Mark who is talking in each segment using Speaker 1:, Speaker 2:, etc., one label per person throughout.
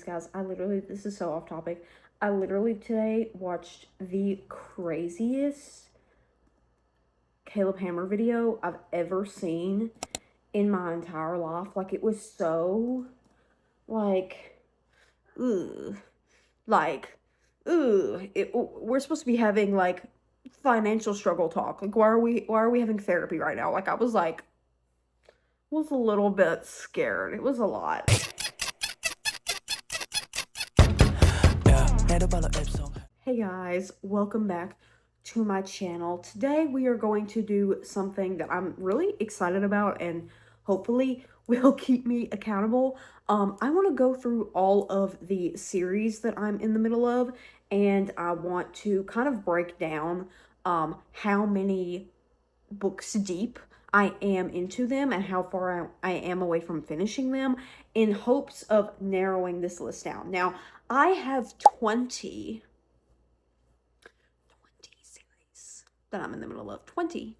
Speaker 1: goodness, guys, this is so off topic. I literally today watched the craziest Caleb Hammer video I've ever seen in my entire life. Like, it was so, like, ugh. Like, ugh. We're supposed to be having, like, financial struggle talk. Like, why are we having therapy right now? Like, I was a little bit scared. It was a lot. Hey guys, welcome back to my channel. Today we are going to do something that I'm really excited about and hopefully will keep me accountable. I want to go through all of the series that I'm in the middle of, and I want to kind of break down how many books deep I am into them and how far I am away from finishing them, in hopes of narrowing this list down. Now, I have 20 series that I'm in the middle of. 20.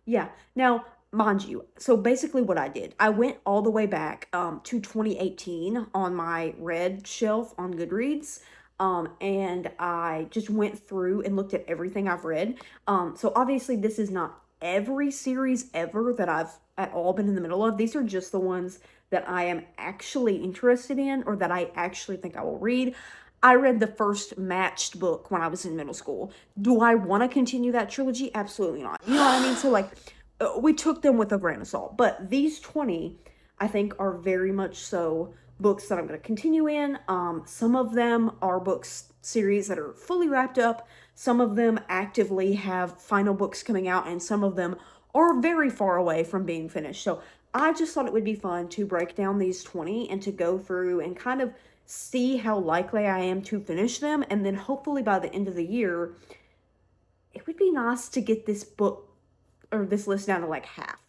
Speaker 1: Yeah. Now, mind you, so basically what I did, I went all the way back to 2018 on my read shelf on Goodreads. And I just went through and looked at everything I've read. So obviously this is not every series ever that I've at all been in the middle of. These are just the ones that I am actually interested in or that I actually think I will read. I read the first Matched book when I was in middle school. Do I want to continue that trilogy? Absolutely not. You know what I mean? So, like, we took them with a grain of salt. But these 20, I think, are very much so books that I'm going to continue in. Some of them are books series that are fully wrapped up. Some of them actively have final books coming out, and some of them are very far away from being finished. So I just thought it would be fun to break down these 20 and to go through and kind of see how likely I am to finish them, and then hopefully by the end of the year, it would be nice to get this book or this list down to like half.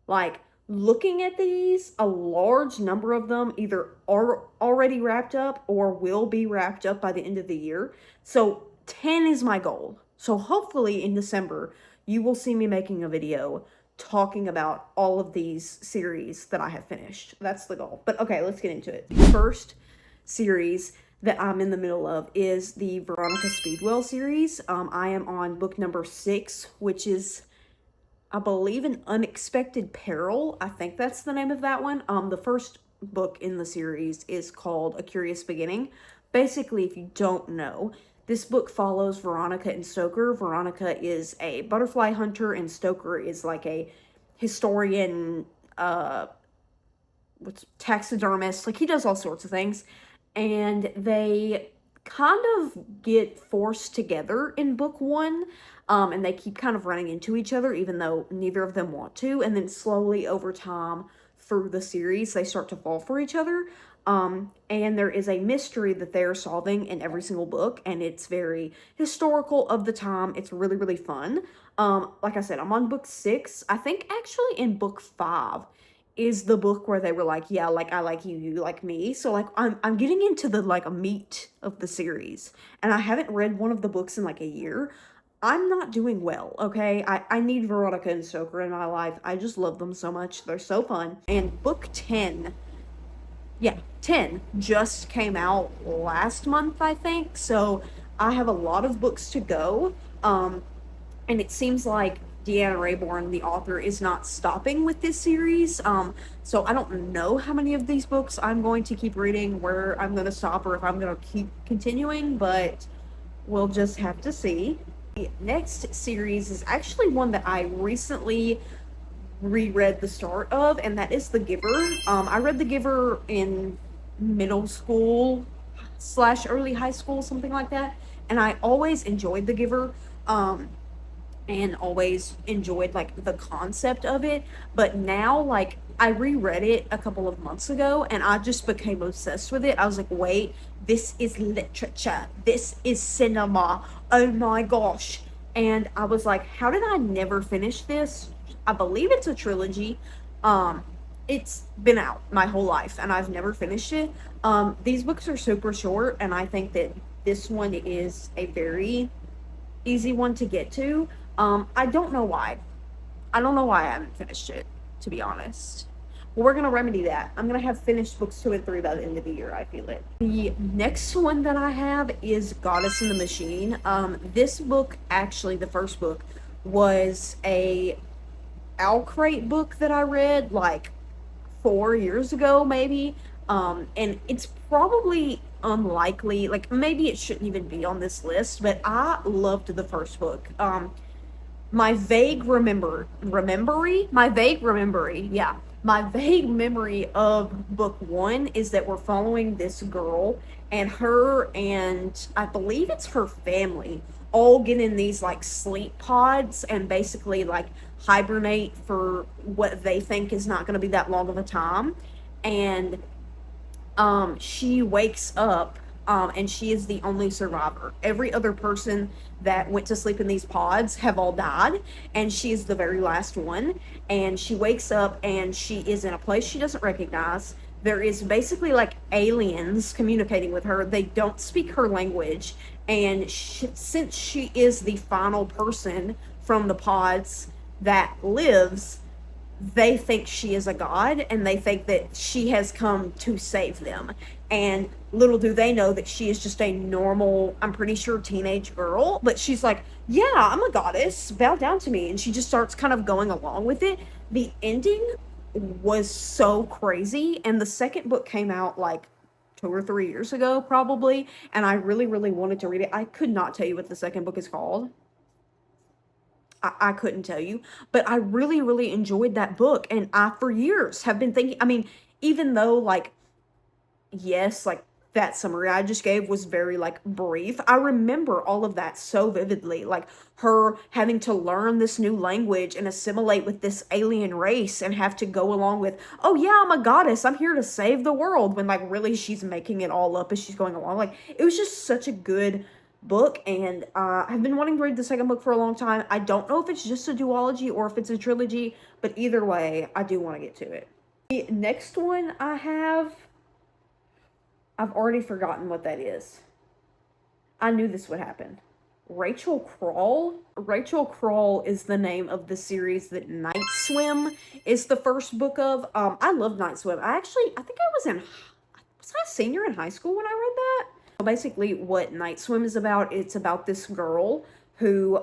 Speaker 1: Like, looking at these, a large number of them either are already wrapped up or will be wrapped up by the end of the year. So 10 is my goal. So hopefully in December, you will see me making a video talking about all of these series that I have finished. That's the goal. But okay, let's get into it. The first series that I'm in the middle of is the Veronica Speedwell series. I am on book number 6, which is, I believe, An Unexpected Peril. I think that's the name of that one. The first book in the series is called A Curious Beginning. Basically, if you don't know, this book follows Veronica and Stoker. Veronica is a butterfly hunter, and Stoker is like a historian, taxidermist. Like, he does all sorts of things. And they kind of get forced together in book 1. And they keep kind of running into each other, even though neither of them want to. And then slowly over time through the series, they start to fall for each other. And there is a mystery that they're solving in every single book, and it's very historical of the time. It's really, really fun. Like I said, I'm on book 6. I think actually in book 5 is the book where they were like, yeah, like, I like you, you like me. So, like, I'm getting into the, like, a meat of the series, and I haven't read one of the books in, like, a year. I'm not doing well, okay? I need Veronica and Stoker in my life. I just love them so much. They're so fun. And book 10, yeah, 10 just came out last month, I think. So I have a lot of books to go. And it seems like Deanna Raybourn, the author, is not stopping with this series. So I don't know how many of these books I'm going to keep reading, where I'm going to stop, or if I'm going to keep continuing, but we'll just have to see. The next series is actually one that I recently reread the start of, and that is The Giver. I read The Giver in middle school / early high school, something like that, and I always enjoyed The Giver, and always enjoyed, like, the concept of it. But now, like, I reread it a couple of months ago, and I just became obsessed with it. I was like, wait, this is literature. This is cinema. Oh my gosh. And I was like, how did I never finish this? I believe it's a trilogy. It's been out my whole life, and I've never finished it. These books are super short, and I think that this one is a very easy one to get to. I don't know why. I don't know why I haven't finished it, to be honest. Well, we're going to remedy that. I'm going to have finished books 2 and 3 by the end of the year, I feel it. The next one that I have is Goddess in the Machine. This book, actually, the first book, was a Owlcrate book that I read like 4 years ago, maybe. And it's probably unlikely, like maybe it shouldn't even be on this list, but I loved the first book. My vague memory of book 1 is that we're following this girl, and her and I believe it's her family all get in these like sleep pods and basically like hibernate for what they think is not going to be that long of a time. And she wakes up, and she is the only survivor. Every other person that went to sleep in these pods have all died, and she is the very last one. And she wakes up and she is in a place she doesn't recognize. There is basically like aliens communicating with her. They don't speak her language, and since she is the final person from the pods that lives, they think she is a god, and they think that she has come to save them. And little do they know that she is just a normal, I'm pretty sure, teenage girl. But she's like, yeah, I'm a goddess, bow down to me. And she just starts kind of going along with it. The ending was so crazy. And the second book came out like 2 or 3 years ago, probably. And I really, really wanted to read it. I could not tell you what the second book is called. I couldn't tell you, but I really, really enjoyed that book. And I, for years, have been thinking, I mean, even though, like, yes, like, that summary I just gave was very, like, brief, I remember all of that so vividly. Like, her having to learn this new language and assimilate with this alien race and have to go along with, oh, yeah, I'm a goddess. I'm here to save the world. When, like, really she's making it all up as she's going along. Like, it was just such a good book, and I've been wanting to read the second book for a long time. I don't know if it's just a duology or if it's a trilogy, but either way, I do want to get to it. The next one I've already forgotten what that is. I knew this would happen. Rachel Crawl? Rachel Crawl is the name of the series that Night Swim is the first book of. I love Night Swim. I think was I a senior in high school when I read that? Basically, what Night Swim is about, it's about this girl who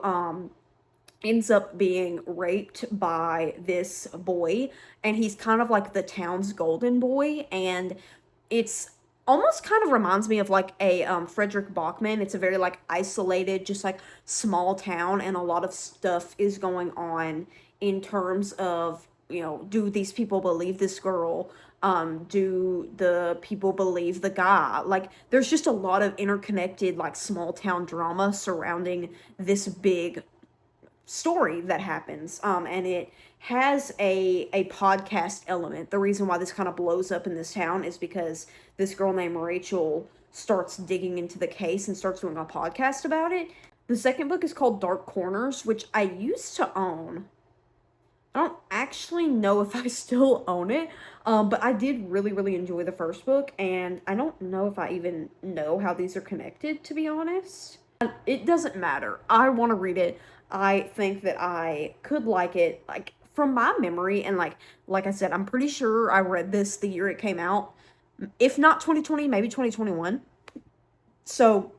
Speaker 1: ends up being raped by this boy, and he's kind of like the town's golden boy. And it's almost kind of reminds me of like a Frederick Bachman. It's a very like isolated, just like small town, and a lot of stuff is going on in terms of, do these people believe this girl? Do the people believe the guy? Like, there's just a lot of interconnected, like, small town drama surrounding this big story that happens. And it has a podcast element. The reason why this kind of blows up in this town is because this girl named Rachel starts digging into the case and starts doing a podcast about it. The second book is called Dark Corners, which I used to own. I don't actually know if I still own it, but I did really, really enjoy the first book, and I don't know if I even know how these are connected, to be honest. It doesn't matter. I want to read it. I think that I could like it, like, from my memory, and like I said, I'm pretty sure I read this the year it came out. If not 2020, maybe 2021. So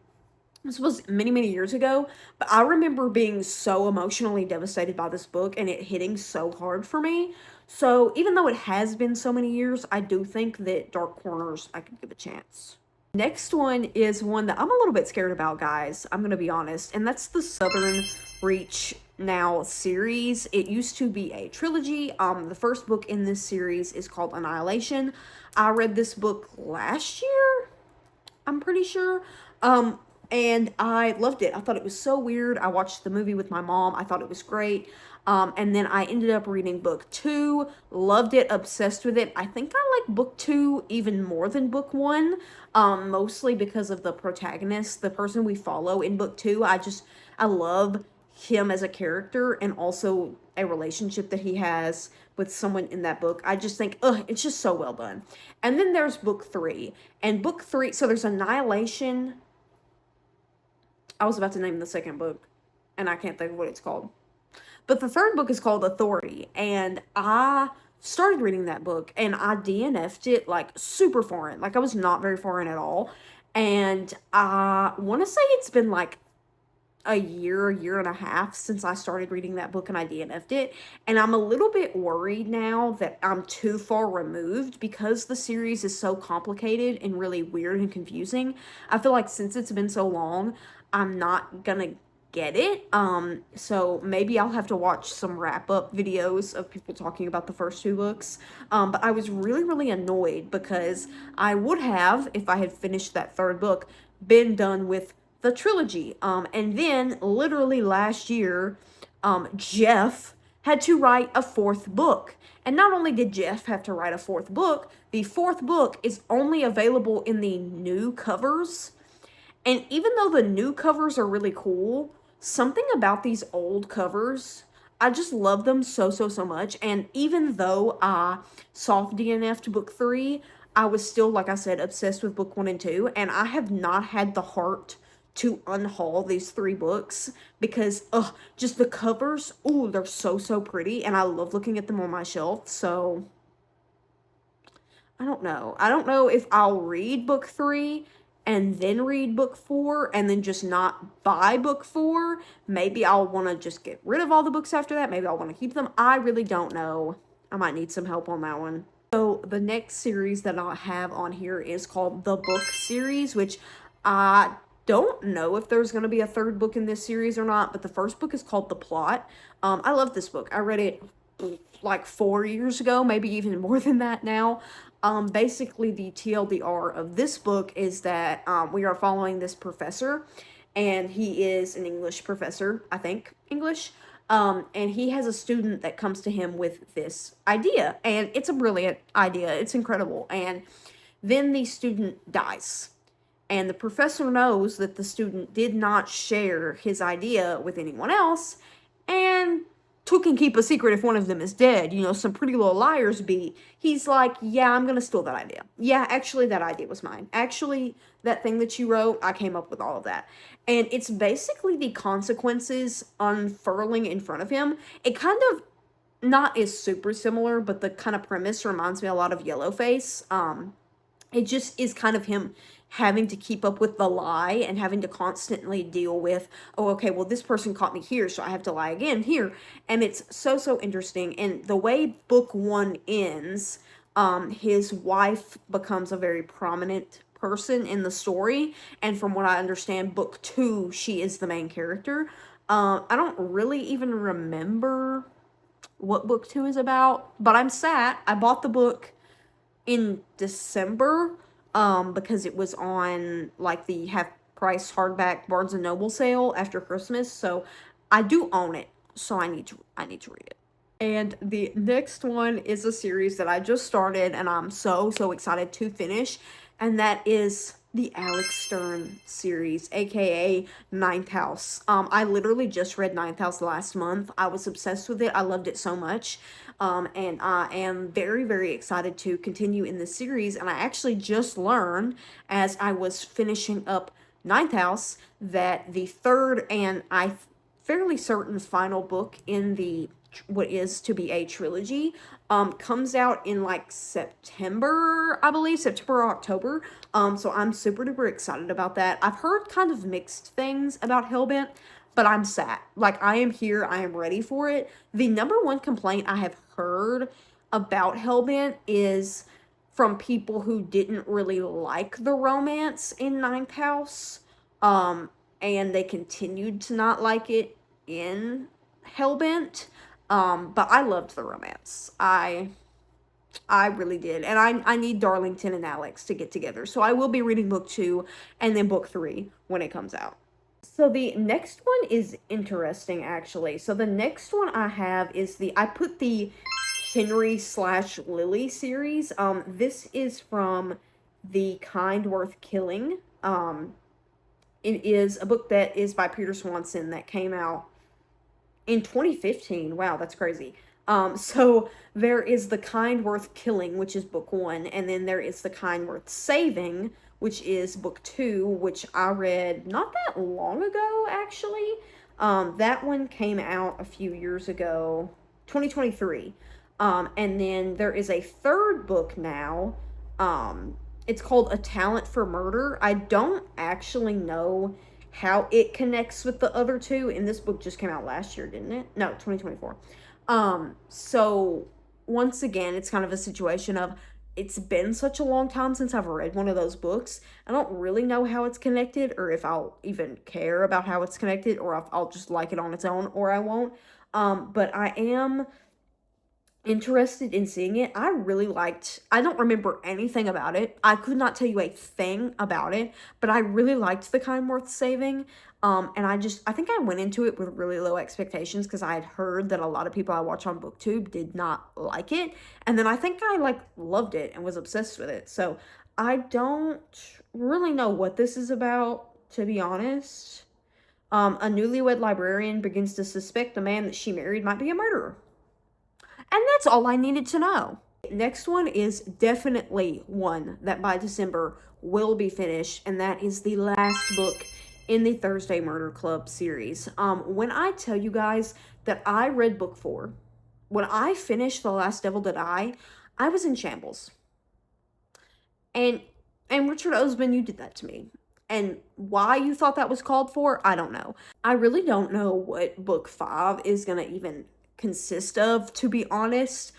Speaker 1: this was many, many years ago, but I remember being so emotionally devastated by this book and it hitting so hard for me. So even though it has been so many years, I do think that Dark Corners I could give a chance. Next one is one that I'm a little bit scared about, guys. I'm going to be honest, and that's the Southern Reach Now series. It used to be a trilogy. The first book in this series is called Annihilation. I read this book last year, I'm pretty sure. And I loved it. I thought it was so weird. I watched the movie with my mom. I thought it was great. And then I ended up reading book 2, loved it, obsessed with it. I think I like book 2 even more than book 1, mostly because of the protagonist, the person we follow in book 2. I love him as a character, and also a relationship that he has with someone in that book. I just think, it's just so well done. And then there's book 3. And book 3, so there's Annihilation. I was about to name the second book, and I can't think of what it's called. But the third book is called Authority, and I started reading that book and I DNF'd it like super foreign. Like I was not very foreign at all. And I want to say it's been like a year and a half since I started reading that book and I DNF'd it. And I'm a little bit worried now that I'm too far removed because the series is so complicated and really weird and confusing. I feel like since it's been so long, I'm not gonna get it. So maybe I'll have to watch some wrap up videos of people talking about the first two books. But I was really annoyed because I would have, if I had finished that third book, been done with the trilogy. And then literally last year, Jeff had to write a fourth book. And not only did Jeff have to write a fourth book, the fourth book is only available in the new covers. And even though the new covers are really cool, something about these old covers, I just love them so much. And even though I soft DNF'd book 3, I was still, like I said, obsessed with book 1 and 2. And I have not had the heart to unhaul these 3 books because, just the covers, ooh, they're so pretty. And I love looking at them on my shelf. So, I don't know. I don't know if I'll read book 3 and then read book 4 and then just not buy book 4. Maybe I'll want to just get rid of all the books after that. Maybe I'll want to keep them. I really don't know. I might need some help on that one. So the next series that I'll have on here is called The Book Series, which I don't know if there's going to be a third book in this series or not, but the first book is called The Plot. I love this book. I read it like 4 years ago, maybe even more than that now. Basically the TLDR of this book is that we are following this professor, and he is an English professor, I think, English. And he has a student that comes to him with this idea, and it's a brilliant idea. It's incredible. And then the student dies. And the professor knows that the student did not share his idea with anyone else, and took and keep a secret if one of them is dead. You know, some Pretty Little Liars beat. He's like, yeah, I'm gonna steal that idea. Yeah, actually, that idea was mine. Actually, that thing that you wrote, I came up with all of that. And it's basically the consequences unfurling in front of him. It kind of not is super similar, but the kind of premise reminds me a lot of Yellowface. It just is kind of him having to keep up with the lie and having to constantly deal with, oh, okay, well, this person caught me here, so I have to lie again here. And it's so interesting. And the way book 1 ends, his wife becomes a very prominent person in the story. And from what I understand, book 2, she is the main character. I don't really even remember what book 2 is about, but I bought the book in December, because it was on like the half price hardback Barnes and Noble sale after Christmas. So I do own it. So I need to read it. And the next one is a series that I just started and I'm so excited to finish, and that is the Alex Stern series, aka Ninth House. I literally just read Ninth House last month. I was obsessed with it. I loved it so much. And I am very excited to continue in this series. And I actually just learned as I was finishing up Ninth House that the third and fairly certain final book in the what is to be a trilogy comes out in like September, I believe, September or October. So I'm super duper excited about that. I've heard kind of mixed things about Hellbent, but I'm sad. Like, I am here, I am ready for it. The number one complaint I have heard about Hellbent is from people who didn't really like the romance in Ninth House, and they continued to not like it in Hellbent. But I loved the romance. I really did. And I need Darlington and Alex to get together. So I will be reading book 2 and then book 3 when it comes out. So the next one is interesting, actually. So the next one I have is I put the Henry/Lily series. This is from The Kind Worth Killing. It is a book that is by Peter Swanson that came out in 2015. Wow, that's crazy. So there is The Kind Worth Killing, which is book 1, and then there is The Kind Worth Saving, which is book 2, which I read not that long ago, actually. That one came out a few years ago, 2023. And then there is a third book now. It's called A Talent for Murder. I don't actually know how it connects with the other two, and this book just came out last year, didn't it? No, 2024. So once again, it's kind of a situation of, it's been such a long time since I've read one of those books. I don't really know how it's connected, or if I'll even care about how it's connected, or if I'll just like it on its own, or I won't. But I am interested in seeing it. I don't remember anything about it. I could not tell you a thing about it, but I really liked The Kind Worth Saving. And I think I went into it with really low expectations because I had heard that a lot of people I watch on BookTube did not like it. And then I think I loved it and was obsessed with it. So I don't really know what this is about, to be honest. A newlywed librarian begins to suspect the man that she married might be a murderer. And that's all I needed to know. Next one is definitely one that by December will be finished, and that is the last book in the Thursday Murder Club series. When I tell you guys that I read book 4, when I finished The Last Devil to Die, I was in shambles. And Richard Osman, you did that to me. And why you thought that was called for, I don't know. I really don't know what book 5 is gonna even consist of, to be honest,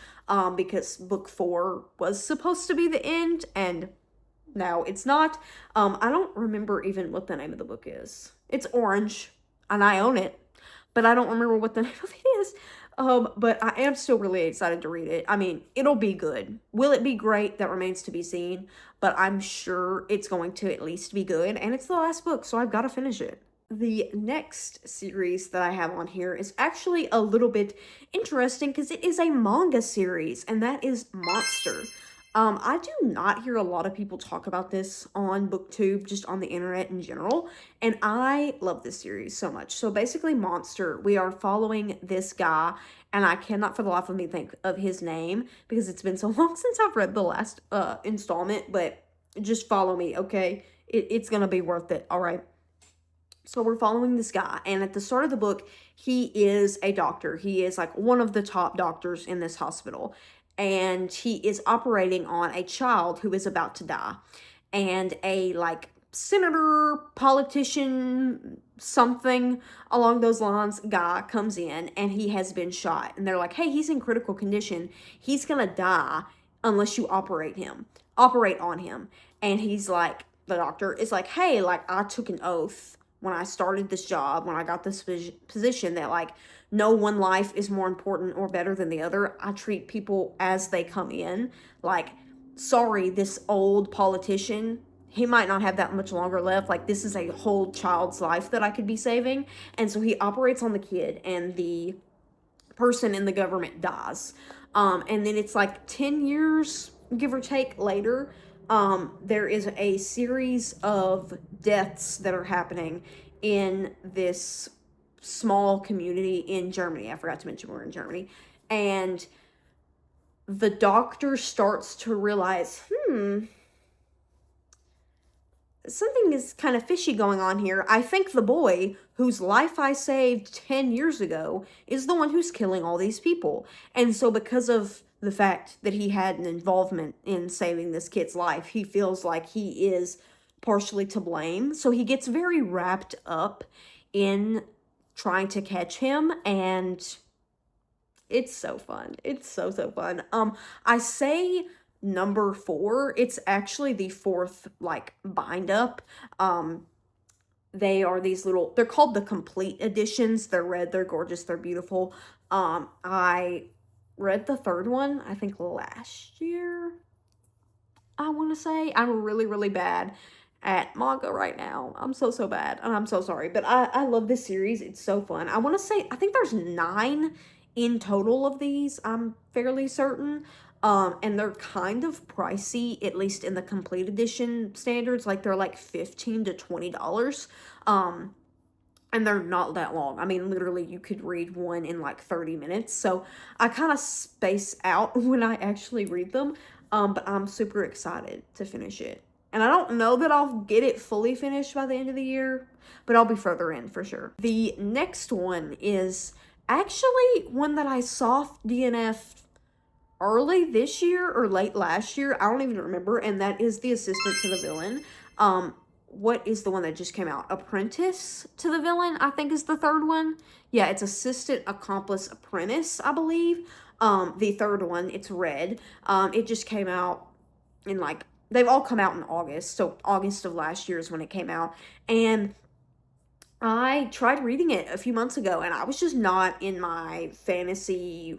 Speaker 1: because book 4 was supposed to be the end, and now it's not. I don't remember even what the name of the book is. It's orange, and I own it, but I don't remember what the name of it is. But I am still really excited to read it. I mean, it'll be good. Will it be great? That remains to be seen, but I'm sure it's going to at least be good, and it's the last book, so I've got to finish it. The next series that I have on here is actually a little bit interesting because it is a manga series, and that is Monster. I do not hear a lot of people talk about this on BookTube, just on the internet in general, and I love this series so much. So basically, Monster, we are following this guy, and I cannot for the life of me think of his name because it's been so long since I've read the last installment, but just follow me, okay? It's gonna be worth it, all right? So we're following this guy, and at the start of the book, he is a doctor. He is one of the top doctors in this hospital, and he is operating on a child who is about to die. And a senator, politician, something along those lines guy comes in, and he has been shot. And they're like, "Hey, he's in critical condition. He's gonna die unless you operate on him." And he's like, the doctor is like, "Hey, I took an oath when I started this job, when I got this position, that no one life is more important or better than the other. I treat people as they come in. Sorry, this old politician, he might not have that much longer left. This is a whole child's life that I could be saving." And so he operates on the kid, and the person in the government dies. And then it's 10 years, give or take, later, there is a series of deaths that are happening in this small community in Germany. I forgot to mention we're in Germany. And the doctor starts to realize, something is kind of fishy going on here. I think the boy whose life I saved 10 years ago is the one who's killing all these people. And so because of the fact that he had an involvement in saving this kid's life, he feels like he is partially to blame. So he gets very wrapped up in trying to catch him, and it's so fun. It's so fun. I say number 4, it's actually the 4th bind up. They are these they're called the complete editions. They're red, they're gorgeous, they're beautiful. I read the 3rd one, I think last year, I want to say. I'm really bad at manga right now. I'm so bad, and I'm so sorry, but I love this series. It's so fun. I want to say, I think there's 9 in total of these, I'm fairly certain. And they're kind of pricey, at least in the complete edition standards. They're $15 to $20. And they're not that long. I mean, literally, you could read one in 30 minutes. So I kind of space out when I actually read them. But I'm super excited to finish it. And I don't know that I'll get it fully finished by the end of the year, but I'll be further in for sure. The next one is actually one that I soft DNF'd early this year or late last year. I don't even remember. And that is The Assistant to the Villain. What is the one that just came out? Apprentice to the Villain, I think is the third one. Yeah, it's Assistant, Accomplice, Apprentice, I believe. The third one, it's Red. It just came out in like, they've all come out in August. So August of last year is when it came out. And I tried reading it a few months ago, and I was just not in my fantasy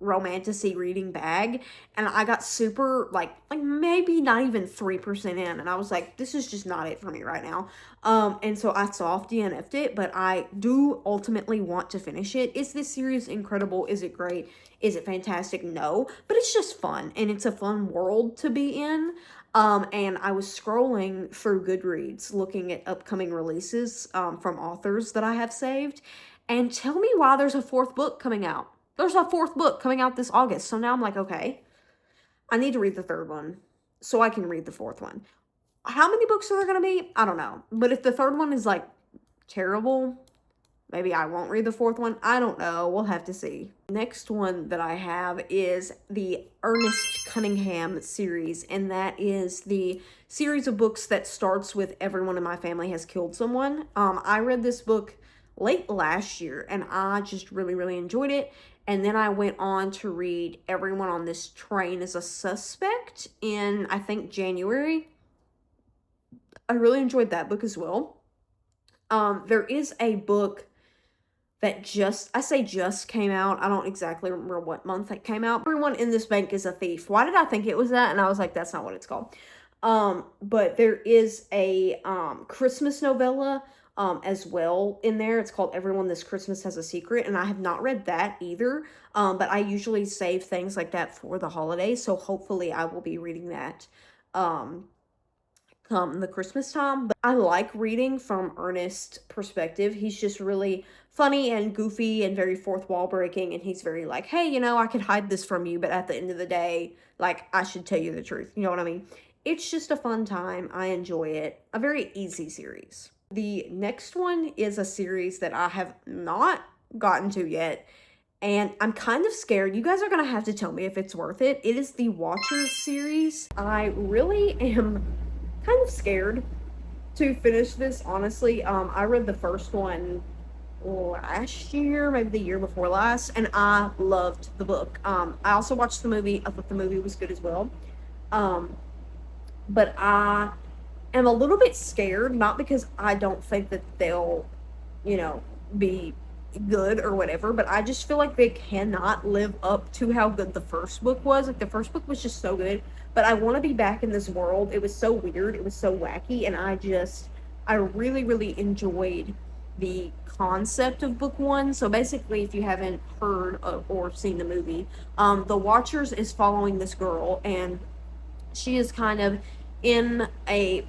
Speaker 1: romantasy reading bag, and I got super like maybe not even 3% in, and I was like, this is just not it for me right now. And so I soft DNF'd it, but I do ultimately want to finish it. Is this series incredible? Is it great? Is it fantastic? No, but it's just fun, and it's a fun world to be in. And I was scrolling through Goodreads looking at upcoming releases from authors that I have saved. And tell me why there's a fourth book coming out. There's a fourth book coming out this August. So now I'm like, okay, I need to read the third one so I can read the fourth one. How many books are there going to be? I don't know. But if the third one is like terrible, maybe I won't read the fourth one. I don't know. We'll have to see. Next one that I have is the Ernest Cunningham series, and that is the series of books that starts with Everyone in My Family Has Killed Someone. I read this book late last year, and I just really, really enjoyed it. And then I went on to read Everyone on This Train is a Suspect in, I think, January. I really enjoyed that book as well. There is a book that just came out. I don't exactly remember what month it came out. Everyone in This Bank is a Thief. Why did I think it was that? And I was like, that's not what it's called. But there is a Christmas novella as well in there. It's called Everyone This Christmas Has a Secret, and I have not read that either. But I usually save things like that for the holidays, so hopefully I will be reading that come the Christmas time. But I like reading from Ernest's perspective. He's just really funny and goofy and very fourth wall breaking, and he's very like, hey, you know, I could hide this from you, but at the end of the day, like, I should tell you the truth. You know what I mean? It's just a fun time. I enjoy it. A very easy series. The next one is a series that I have not gotten to yet, and I'm kind of scared. You guys are gonna have to tell me if it's worth it. It is the Watchers series. I really am kind of scared to finish this, honestly. I read the first one last year, maybe the year before last, and I loved the book. I also watched the movie. I thought the movie was good as well. But I am a little bit scared, not because I don't think that they'll, you know, be good or whatever, but I just feel like they cannot live up to how good the first book was. Like, the first book was just so good, but I want to be back in this world. It was so weird, it was so wacky, and I really, really enjoyed the concept of book one. So basically, if you haven't heard or seen the movie, The Watchers is following this girl, and she is kind of in a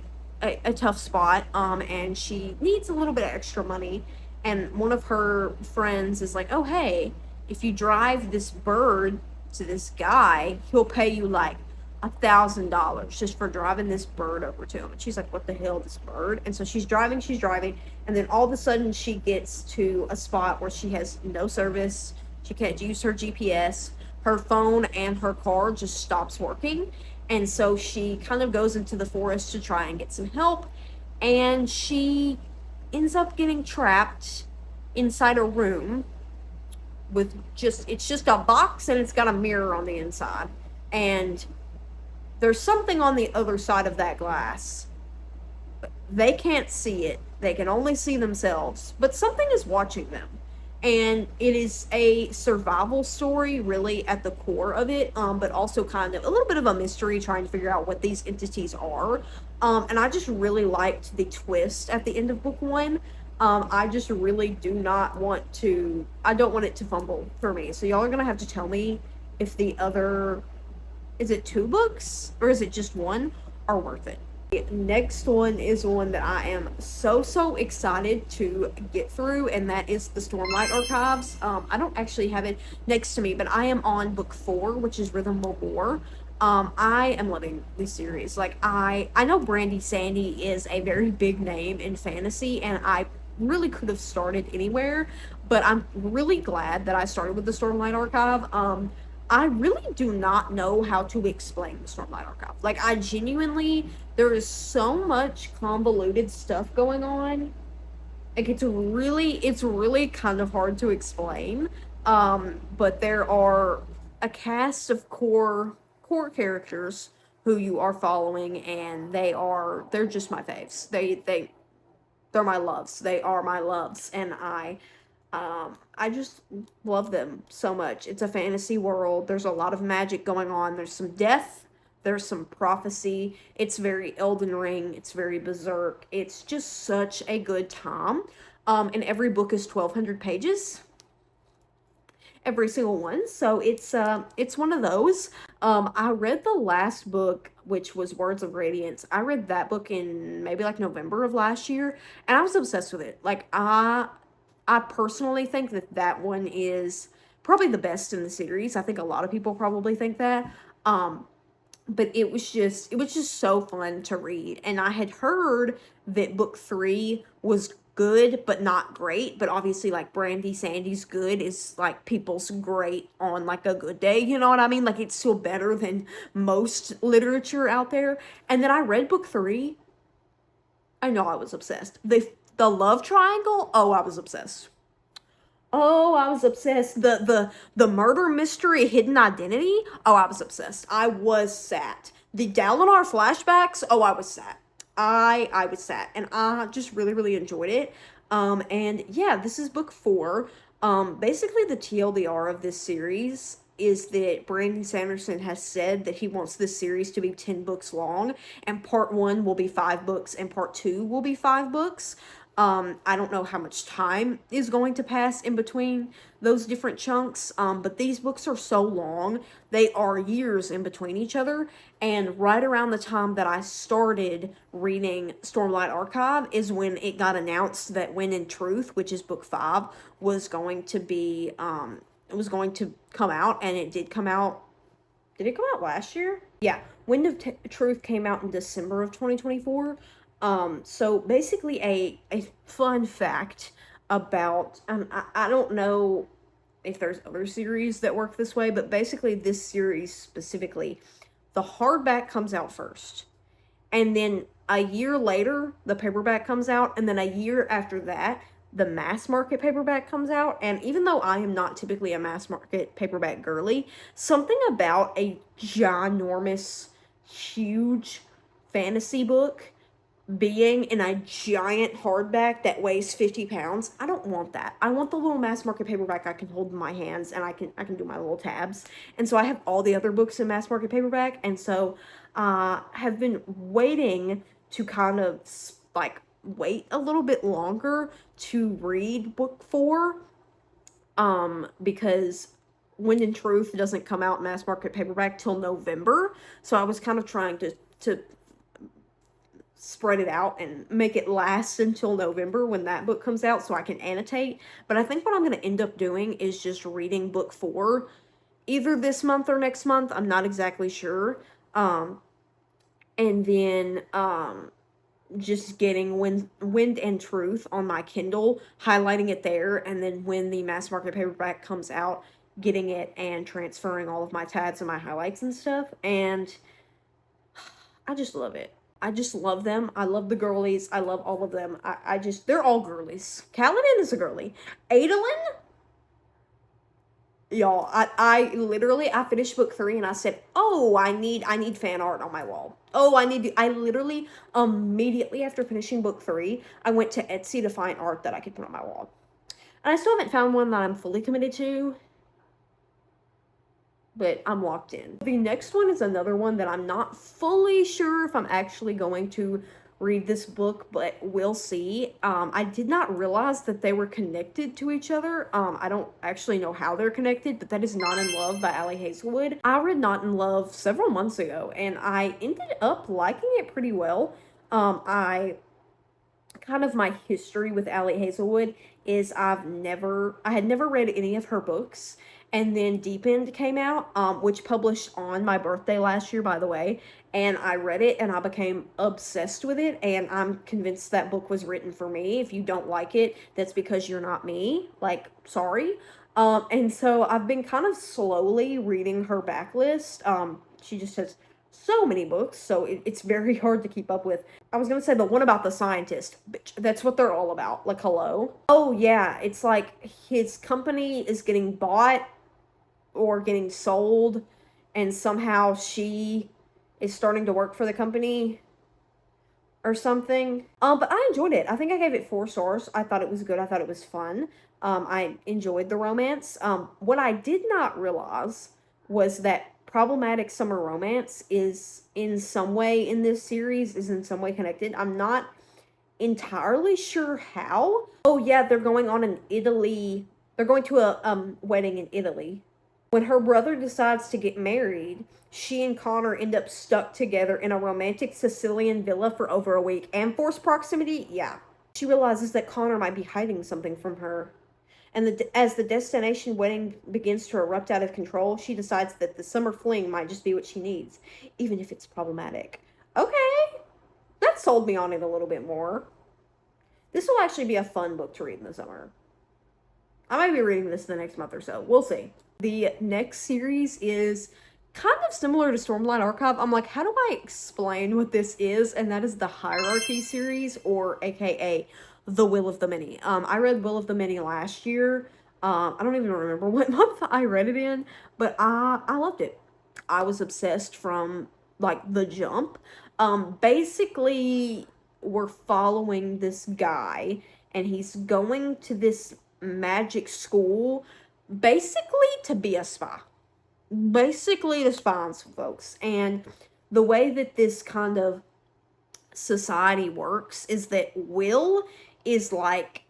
Speaker 1: tough spot, and she needs a little bit of extra money. And one of her friends is like, oh, hey, if you drive this bird to this guy, he'll pay you like $1,000 just for driving this bird over to him. And she's like, what the hell, this bird? And so she's driving, and then all of a sudden she gets to a spot where she has no service. She can't use her GPS. Her phone and her car just stops working. And so she kind of goes into the forest to try and get some help. And she ends up getting trapped inside a room with it's just a box, and it's got a mirror on the inside. And there's something on the other side of that glass. They can't see it. They can only see themselves. But something is watching them. And it is a survival story, really, at the core of it, but also kind of a little bit of a mystery, trying to figure out what these entities are. And I just really liked the twist at the end of book one. I just really do not want to, I don't want it to fumble for me. So y'all are going to have to tell me if the other, is it 2 books or is it just one, are worth it. The next one is one that I am so excited to get through, and that is the Stormlight Archives. I don't actually have it next to me, but I am on book 4, which is Rhythm of War. I am loving this series. Like, I know Brandy Sandy is a very big name in fantasy, and I really could have started anywhere, but I'm really glad that I started with the Stormlight Archive. I really do not know how to explain the Stormlight Archive. Like, I genuinely, there is so much convoluted stuff going on. Like, it's really kind of hard to explain. But there are a cast of core characters who you are following, and they're just my faves. They're my loves. They are my loves, and I just love them so much. It's a fantasy world. There's a lot of magic going on. There's some death. There's some prophecy. It's very Elden Ring. It's very Berserk. It's just such a good time. And every book is 1,200 pages, every single one. So it's one of those. I read the last book, which was Words of Radiance. I read that book in maybe like November of last year, and I was obsessed with it. Like, I personally think that that one is probably the best in the series. I think a lot of people probably think that. But it was just so fun to read. And I had heard that book 3 was good but not great, but obviously, like, Brandy Sandy's good is like people's great on like a good day, you know what I mean? Like, it's still better than most literature out there. And then I read book 3. I know I was obsessed. The love triangle, oh, I was obsessed. Oh, I was obsessed. The murder mystery, hidden identity. Oh, I was obsessed. I was sat. The Dalinar flashbacks. Oh, I was sat. I was sat, and I just really really enjoyed it. And yeah, this is book 4. Basically the TLDR of this series is that Brandon Sanderson has said that he wants this series to be 10 books long, and part 1 will be 5 books, and part 2 will be 5 books. I don't know how much time is going to pass in between those different chunks, but these books are so long, they are years in between each other, and right around the time that I started reading Stormlight Archive is when it got announced that Wind and Truth, which is book 5, was going to be, it was going to come out, and it did come out. Did it come out last year? Yeah, Truth came out in December of 2024. So basically, a fun fact about, I don't know if there's other series that work this way, but basically this series specifically, the hardback comes out first, and then a year later the paperback comes out, and then a year after that the mass market paperback comes out. And even though I am not typically a mass market paperback girly, something about a ginormous, huge fantasy book being in a giant hardback that weighs 50 pounds, I don't want that. I want the little mass market paperback I can hold in my hands, and I can do my little tabs. And so I have all the other books in mass market paperback, and so have been waiting to kind of like wait a little bit longer to read book 4, because Wind and Truth doesn't come out mass market paperback till November. So I was kind of trying to spread it out and make it last until November when that book comes out so I can annotate. But I think what I'm going to end up doing is just reading book 4 either this month or next month. I'm not exactly sure. And then just getting Wind and Truth on my Kindle, highlighting it there, and then when the mass market paperback comes out, getting it and transferring all of my tabs and my highlights and stuff. And I just love it. I just love them. I love the girlies. I love all of them. They're all girlies. Kaladin is a girly. Adolin, y'all, I literally, I finished book 3 and I said, oh, I need fan art on my wall. Oh, I literally, immediately after finishing book 3, I went to Etsy to find art that I could put on my wall. And I still haven't found one that I'm fully committed to, but I'm locked in. The next one is another one that I'm not fully sure if I'm actually going to read this book, but we'll see. I did not realize that they were connected to each other. I don't actually know how they're connected, but that is Not in Love by Ali Hazelwood. I read Not in Love several months ago, and I ended up liking it pretty well. My history with Ali Hazelwood is I had never read any of her books, and then Deepened came out, which published on my birthday last year, by the way, and I read it and I became obsessed with it, and I'm convinced that book was written for me. If you don't like it, that's because you're not me. Like, sorry. And so I've been kind of slowly reading her backlist. She just has so many books, so it's very hard to keep up with. I was gonna say the one about the scientist, bitch. That's what they're all about. Like, hello. Oh yeah, it's like his company is getting bought or getting sold, and somehow she is starting to work for the company or something. But I enjoyed it. I think I gave it 4 stars. I thought it was good. I thought it was fun. I enjoyed the romance. What I did not realize was that problematic summer romance is in some way in this series is in some way connected. I'm not entirely sure how. Oh yeah, they're going on in Italy. They're going to a wedding in Italy. When her brother decides to get married, she and Connor end up stuck together in a romantic Sicilian villa for over a week. And forced proximity? Yeah. She realizes that Connor might be hiding something from her. And as the destination wedding begins to erupt out of control, she decides that the summer fling might just be what she needs, even if it's problematic. Okay, that sold me on it a little bit more. This will actually be a fun book to read in the summer. I might be reading this the next month or so. We'll see. The next series is kind of similar to Stormlight Archive. I'm like, how do I explain what this is? And that is the Hierarchy series, or AKA The Will of the Many. I read Will of the Many last year. I don't even remember what month I read it in, but I loved it. I was obsessed from like the jump. Basically, we're following this guy, and he's going to this magic school basically to be a spy. Basically to spy on some folks. And the way that this kind of society works is that will is like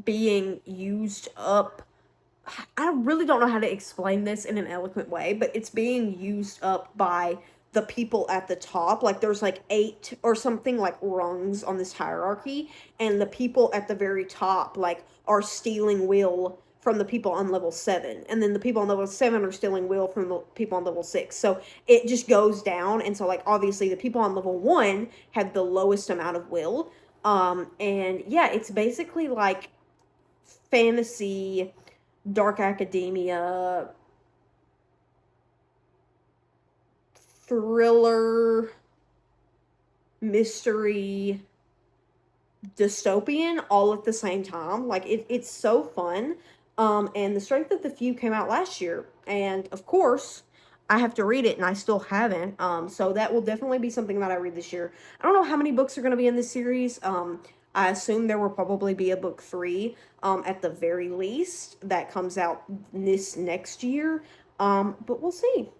Speaker 1: being used up. I really don't know how to explain this in an eloquent way, but it's being used up by the people at the top. Like there's like 8 or something like rungs on this hierarchy, and the people at the very top like are stealing will from the people on level 7, and then the people on level 7 are stealing will from the people on level 6. So it just goes down, and so like obviously the people on level 1 have the lowest amount of will. And yeah, it's basically like fantasy, dark academia, thriller, mystery, dystopian all at the same time. Like it's so fun. And The Strength of the Few came out last year, and of course I have to read it, and I still haven't. So that will definitely be something that I read this year. I don't know how many books are going to be in this series. I assume there will probably be a book 3 at the very least that comes out this next year. But we'll see.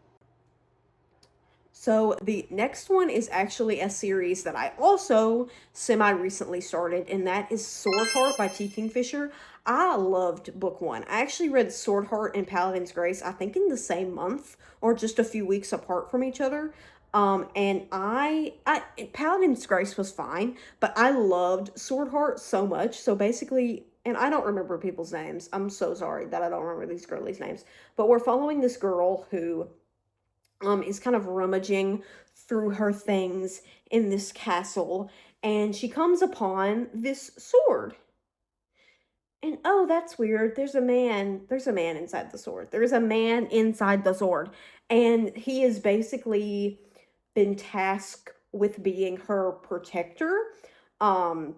Speaker 1: So the next one is actually a series that I also semi-recently started, and that is Sword Heart by T. Kingfisher. I loved book 1. I actually read Sword Heart and Paladin's Grace, I think in the same month, or just a few weeks apart from each other. And Paladin's Grace was fine, but I loved Sword Heart so much. So basically, and I don't remember people's names. I'm so sorry that I don't remember these girlies' names. But we're following this girl who is kind of rummaging through her things in this castle, and she comes upon this sword. And oh, that's weird. There's a man inside the sword. There's a man inside the sword. And he has basically been tasked with being her protector. Um,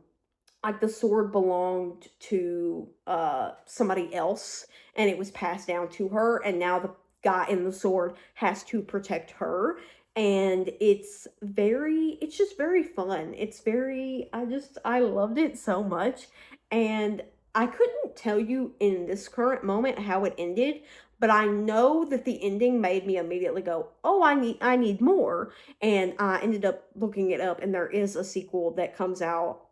Speaker 1: like the sword belonged to somebody else, and it was passed down to her, and now the guy in the sword has to protect her. And it's just very fun. I loved it so much. And I couldn't tell you in this current moment how it ended, but I know that the ending made me immediately go, oh, I need more. And I ended up looking it up, and there is a sequel that comes out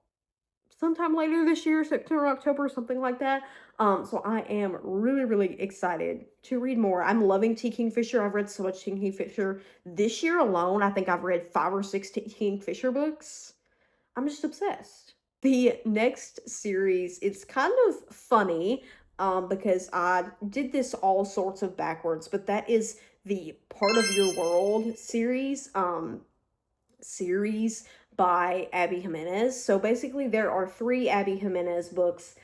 Speaker 1: sometime later this year, September, October, something like that. So I am really, really excited to read more. I'm loving T. Kingfisher. I've read so much T. Kingfisher this year alone. I think I've read 5 or 6 T. Kingfisher books. I'm just obsessed. The next series, it's kind of funny, because I did this all sorts of backwards, but that is the Part of Your World series by Abby Jimenez. So basically, there are 3 Abby Jimenez books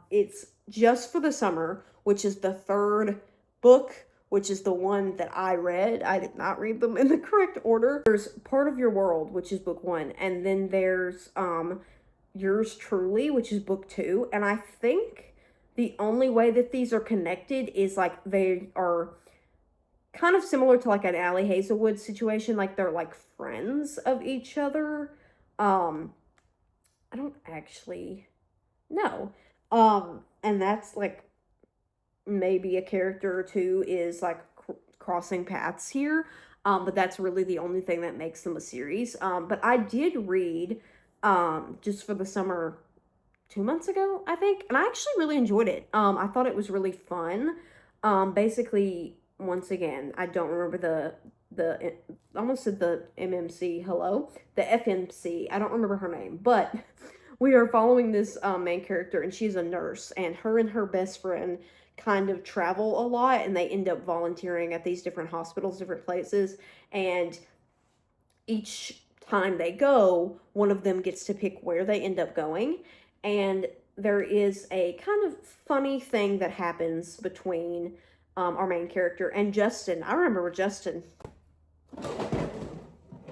Speaker 1: It's Just for the Summer, which is the third book, which is the one that I read. I did not read them in the correct order. There's Part of Your World, which is book 1, and then there's Yours Truly, which is book 2, and I think the only way that these are connected is like they are kind of similar to like an Allie Hazelwood situation, like they're like friends of each other. I don't actually know. And that's like maybe a character or two is like crossing paths here. But that's really the only thing that makes them a series. But I did read Just for the Summer 2 months ago, I think, and I actually really enjoyed it. I thought it was really fun. Basically, once again, I don't remember the I almost said the MMC, hello, the FMC. I don't remember her name, but we are following this main character, and she's a nurse, and her best friend kind of travel a lot, and they end up volunteering at these different hospitals, different places, and each time they go, one of them gets to pick where they end up going, and there is a kind of funny thing that happens between our main character and Justin. I remember Justin.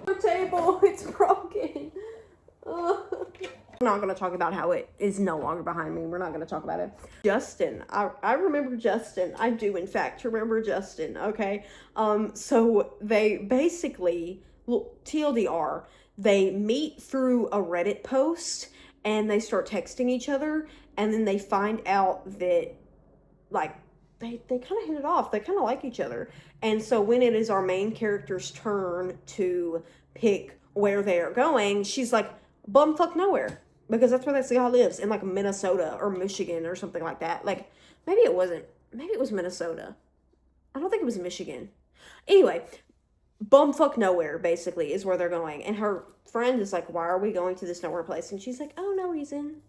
Speaker 1: The table, it's broken. We're not going to talk about how it is no longer behind me. We're not going to talk about it. Justin. I remember Justin. I do, in fact, remember Justin. Okay. So they basically, well, TLDR, they meet through a Reddit post and they start texting each other, and then they find out that, like, they kind of hit it off. They kind of like each other. And so when it is our main character's turn to pick where they are going, she's like, bumfuck nowhere. Because that's where this guy lives, in like Minnesota or Michigan or something like that. Like, maybe it wasn't. Maybe it was Minnesota. I don't think it was Michigan. Anyway, bumfuck nowhere, basically, is where they're going. And her friend is like, why are we going to this nowhere place? And she's like, oh, no reason.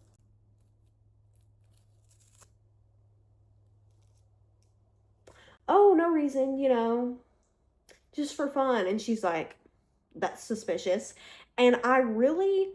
Speaker 1: Oh, no reason, just for fun. And she's like, that's suspicious. And I really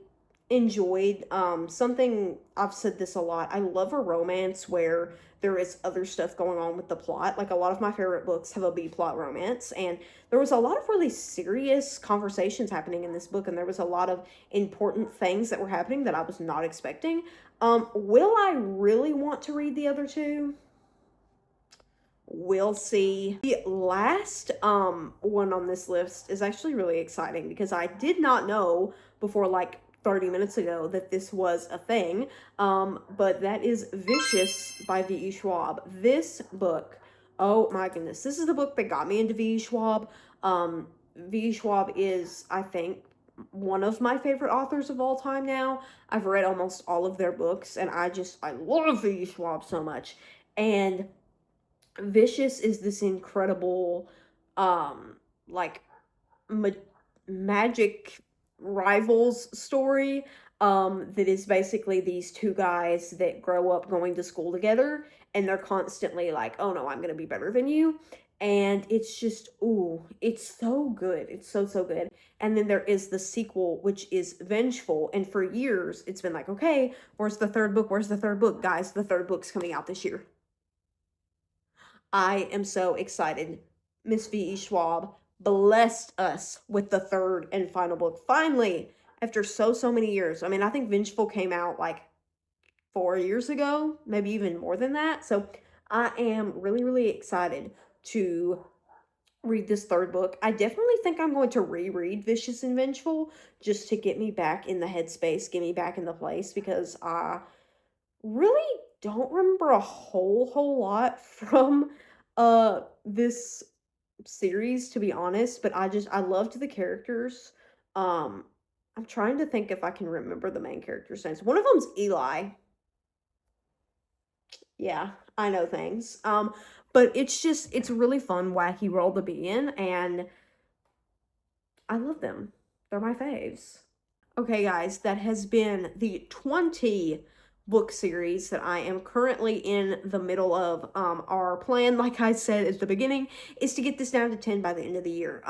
Speaker 1: enjoyed something. I've said this a lot. I love a romance where there is other stuff going on with the plot. Like, a lot of my favorite books have a B plot romance, and there was a lot of really serious conversations happening in this book, and there was a lot of important things that were happening that I was not expecting. Will I really want to read the other two? We'll see. The last one on this list is actually really exciting because I did not know before like 30 minutes ago that this was a thing. But that is Vicious by V.E. Schwab. This book, oh my goodness, this is the book that got me into V.E. Schwab. V.E. Schwab is, I think, one of my favorite authors of all time now. I've read almost all of their books, and I love V.E. Schwab so much. And Vicious is this incredible, like, magic rivals story, that is basically these two guys that grow up going to school together, and they're constantly like, oh no, I'm gonna be better than you, and it's just, ooh, it's so good. It's so, so good. And then there is the sequel, which is Vengeful, and for years, it's been like, okay, where's the third book? Where's the third book? Guys, the third book's coming out this year. I am so excited. Miss V.E. Schwab blessed us with the third and final book. Finally, after so many years. I mean, I think Vengeful came out like 4 years ago, maybe even more than that. So I am really, really excited to read this third book. I definitely think I'm going to reread Vicious and Vengeful just to get me back in the headspace, get me back in the place, because I really don't remember a whole lot from this series, to be honest, but I loved the characters. I'm trying to think if I can remember the main character's names. One of them's Eli. Yeah, I know things. But it's really fun, wacky world to be in, and I love them. They're my faves. Okay, guys, that has been the 20 book series that I am currently in the middle of. Our plan, like I said at the beginning, is to get this down to 10 by the end of the year.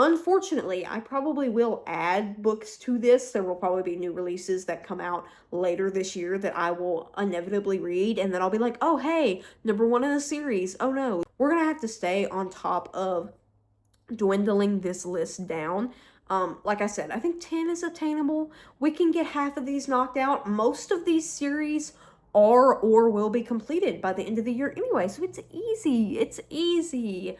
Speaker 1: Unfortunately, I probably will add books to this. There will probably be new releases that come out later this year that I will inevitably read, and then I'll be like, oh, hey, number one in the series. Oh no. We're gonna have to stay on top of dwindling this list down. Like I said, I think 10 is attainable. We can get half of these knocked out. Most of these series are or will be completed by the end of the year anyway, so it's easy. It's easy.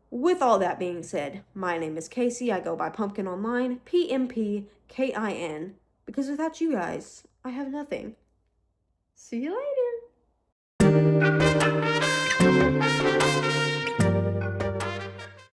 Speaker 1: With all that being said, my name is Casey. I go by Pumpkin Online, PMPKIN, because without you guys, I have nothing. See you later.